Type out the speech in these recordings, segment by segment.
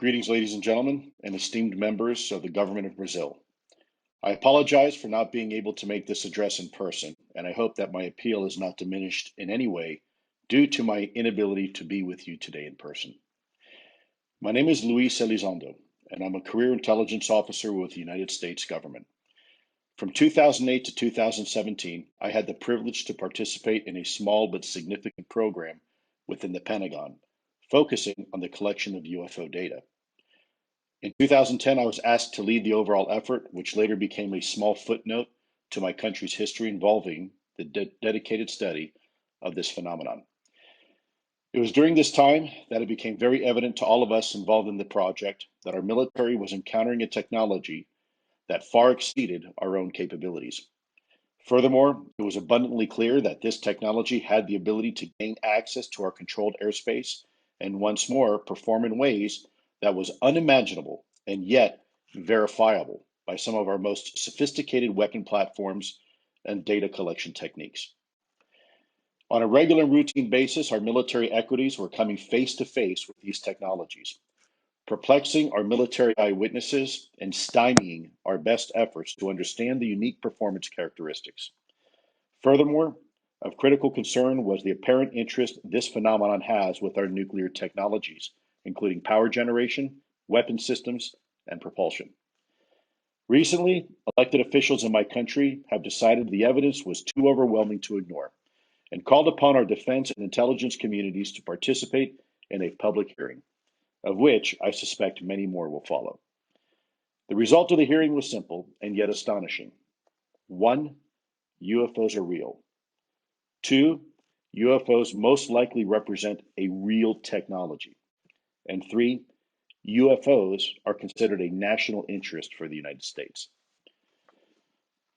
Greetings, ladies and gentlemen, and esteemed members of the government of Brazil. I apologize for not being able to make this address in person, and I hope that my appeal is not diminished in any way due to my inability to be with you today in person. My name is Luis Elizondo, and I'm a career intelligence officer with the United States government. From 2008 to 2017, I had the privilege to participate in a small but significant program within the Pentagon, focusing on the collection of UFO data. In 2010, I was asked to lead the overall effort, which later became a small footnote to my country's history involving the dedicated study of this phenomenon. It was during this time that it became very evident to all of us involved in the project that our military was encountering a technology that far exceeded our own capabilities. Furthermore, it was abundantly clear that this technology had the ability to gain access to our controlled airspace and once more perform in ways that was unimaginable and yet verifiable by some of our most sophisticated weapon platforms and data collection techniques. On a regular and routine basis, our military equities were coming face to face with these technologies, perplexing our military eyewitnesses and stymieing our best efforts to understand the unique performance characteristics. Furthermore, of critical concern was the apparent interest this phenomenon has with our nuclear technologies, including power generation, weapon systems, and propulsion. Recently, elected officials in my country have decided the evidence was too overwhelming to ignore and called upon our defense and intelligence communities to participate in a public hearing, of which I suspect many more will follow. The result of the hearing was simple and yet astonishing. One, UFOs are real. Two, UFOs most likely represent a real technology. And three, UFOs are considered a national interest for the United States.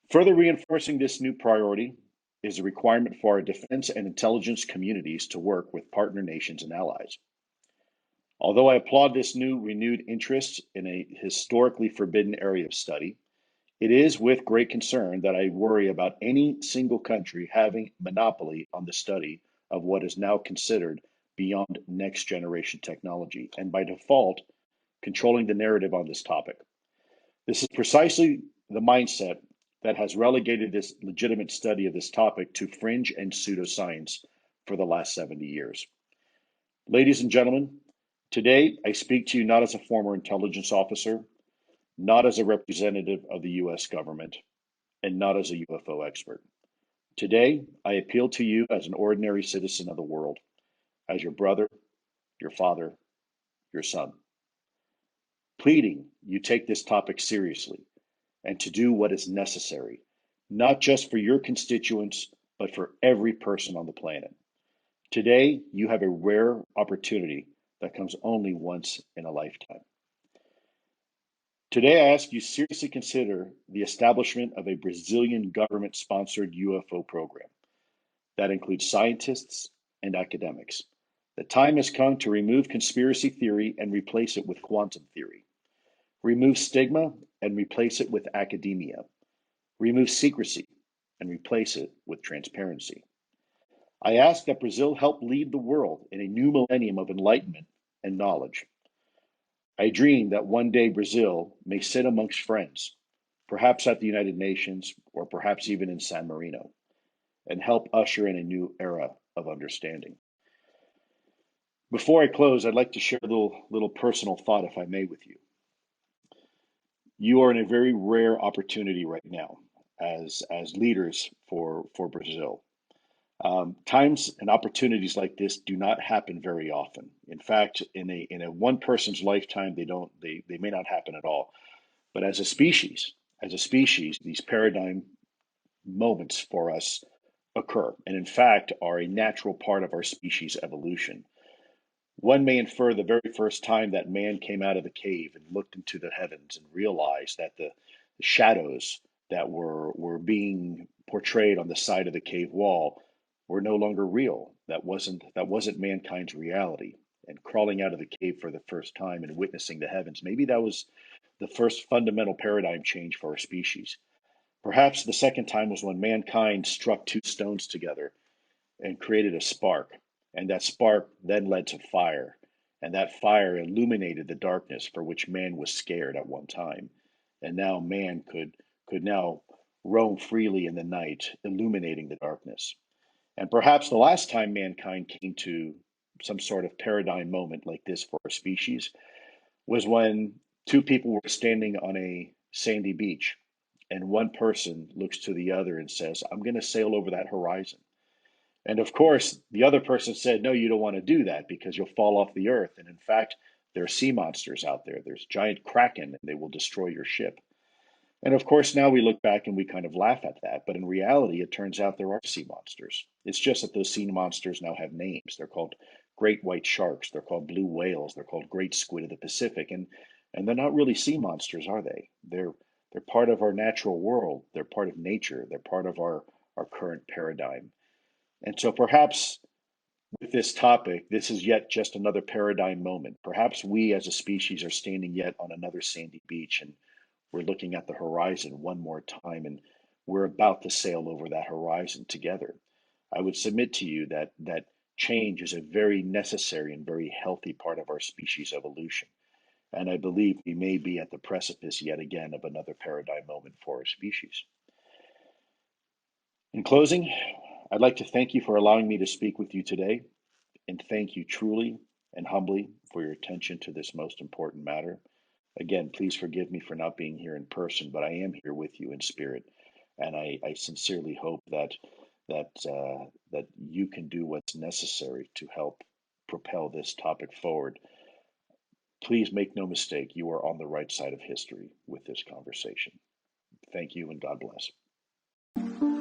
Further reinforcing this new priority is a requirement for our defense and intelligence communities to work with partner nations and allies. Although I applaud this new renewed interest in a historically forbidden area of study, it is with great concern that I worry about any single country having monopoly on the study of what is now considered beyond next generation technology, and by default, controlling the narrative on this topic. This is precisely the mindset that has relegated this legitimate study of this topic to fringe and pseudoscience for the last 70 years. Ladies and gentlemen, today I speak to you not as a former intelligence officer, not as a representative of the US government, and not as a UFO expert. Today, I appeal to you as an ordinary citizen of the world, as your brother, your father, your son, pleading you take this topic seriously and to do what is necessary, not just for your constituents, but for every person on the planet. Today, you have a rare opportunity that comes only once in a lifetime. Today, I ask you seriously consider the establishment of a Brazilian government-sponsored UFO program that includes scientists and academics. The time has come to remove conspiracy theory and replace it with quantum theory. Remove stigma and replace it with academia. Remove secrecy and replace it with transparency. I ask that Brazil help lead the world in a new millennium of enlightenment and knowledge. I dream that one day Brazil may sit amongst friends, perhaps at the United Nations or perhaps even in San Marino, and help usher in a new era of understanding. Before I close, I'd like to share a little personal thought, if I may, with you. You are in a very rare opportunity right now as leaders for Brazil. Times and opportunities like this do not happen very often. In fact, in a one person's lifetime, they may not happen at all. But as a species, these paradigm moments for us occur, and in fact are a natural part of our species evolution. One may infer the very first time that man came out of the cave and looked into the heavens and realized that the shadows that were being portrayed on the side of the cave wall were no longer real. That wasn't mankind's reality. And crawling out of the cave for the first time and witnessing the heavens, maybe that was the first fundamental paradigm change for our species. Perhaps the second time was when mankind struck two stones together and created a spark, and that spark then led to fire, And that fire illuminated the darkness for which man was scared at one time. And now man could now roam freely in the night, illuminating the darkness. And perhaps the last time mankind came to some sort of paradigm moment like this for a species was when two people were standing on a sandy beach, and one person looks to the other and says, I'm going to sail over that horizon. And of course, the other person said, no, you don't want to do that because you'll fall off the earth. And in fact, there are sea monsters out there. There's giant kraken, and they will destroy your ship. And of course, now we look back and we kind of laugh at that. But in reality, it turns out there are sea monsters. It's just that those sea monsters now have names. They're called great white sharks. They're called blue whales. They're called great squid of the Pacific. And they're not really sea monsters, are they? They're part of our natural world. They're part of nature. They're part of our current paradigm. And so perhaps with this topic, this is yet just another paradigm moment. Perhaps we as a species are standing yet on another sandy beach, and we're looking at the horizon one more time, and we're about to sail over that horizon together. I would submit to you that change is a very necessary and very healthy part of our species evolution. And I believe we may be at the precipice yet again of another paradigm moment for our species. In closing, I'd like to thank you for allowing me to speak with you today, and thank you truly and humbly for your attention to this most important matter. Again, please forgive me for not being here in person, but I am here with you in spirit, and I sincerely hope that you can do what's necessary to help propel this topic forward. Please make no mistake, you are on the right side of history with this conversation. Thank you, and God bless.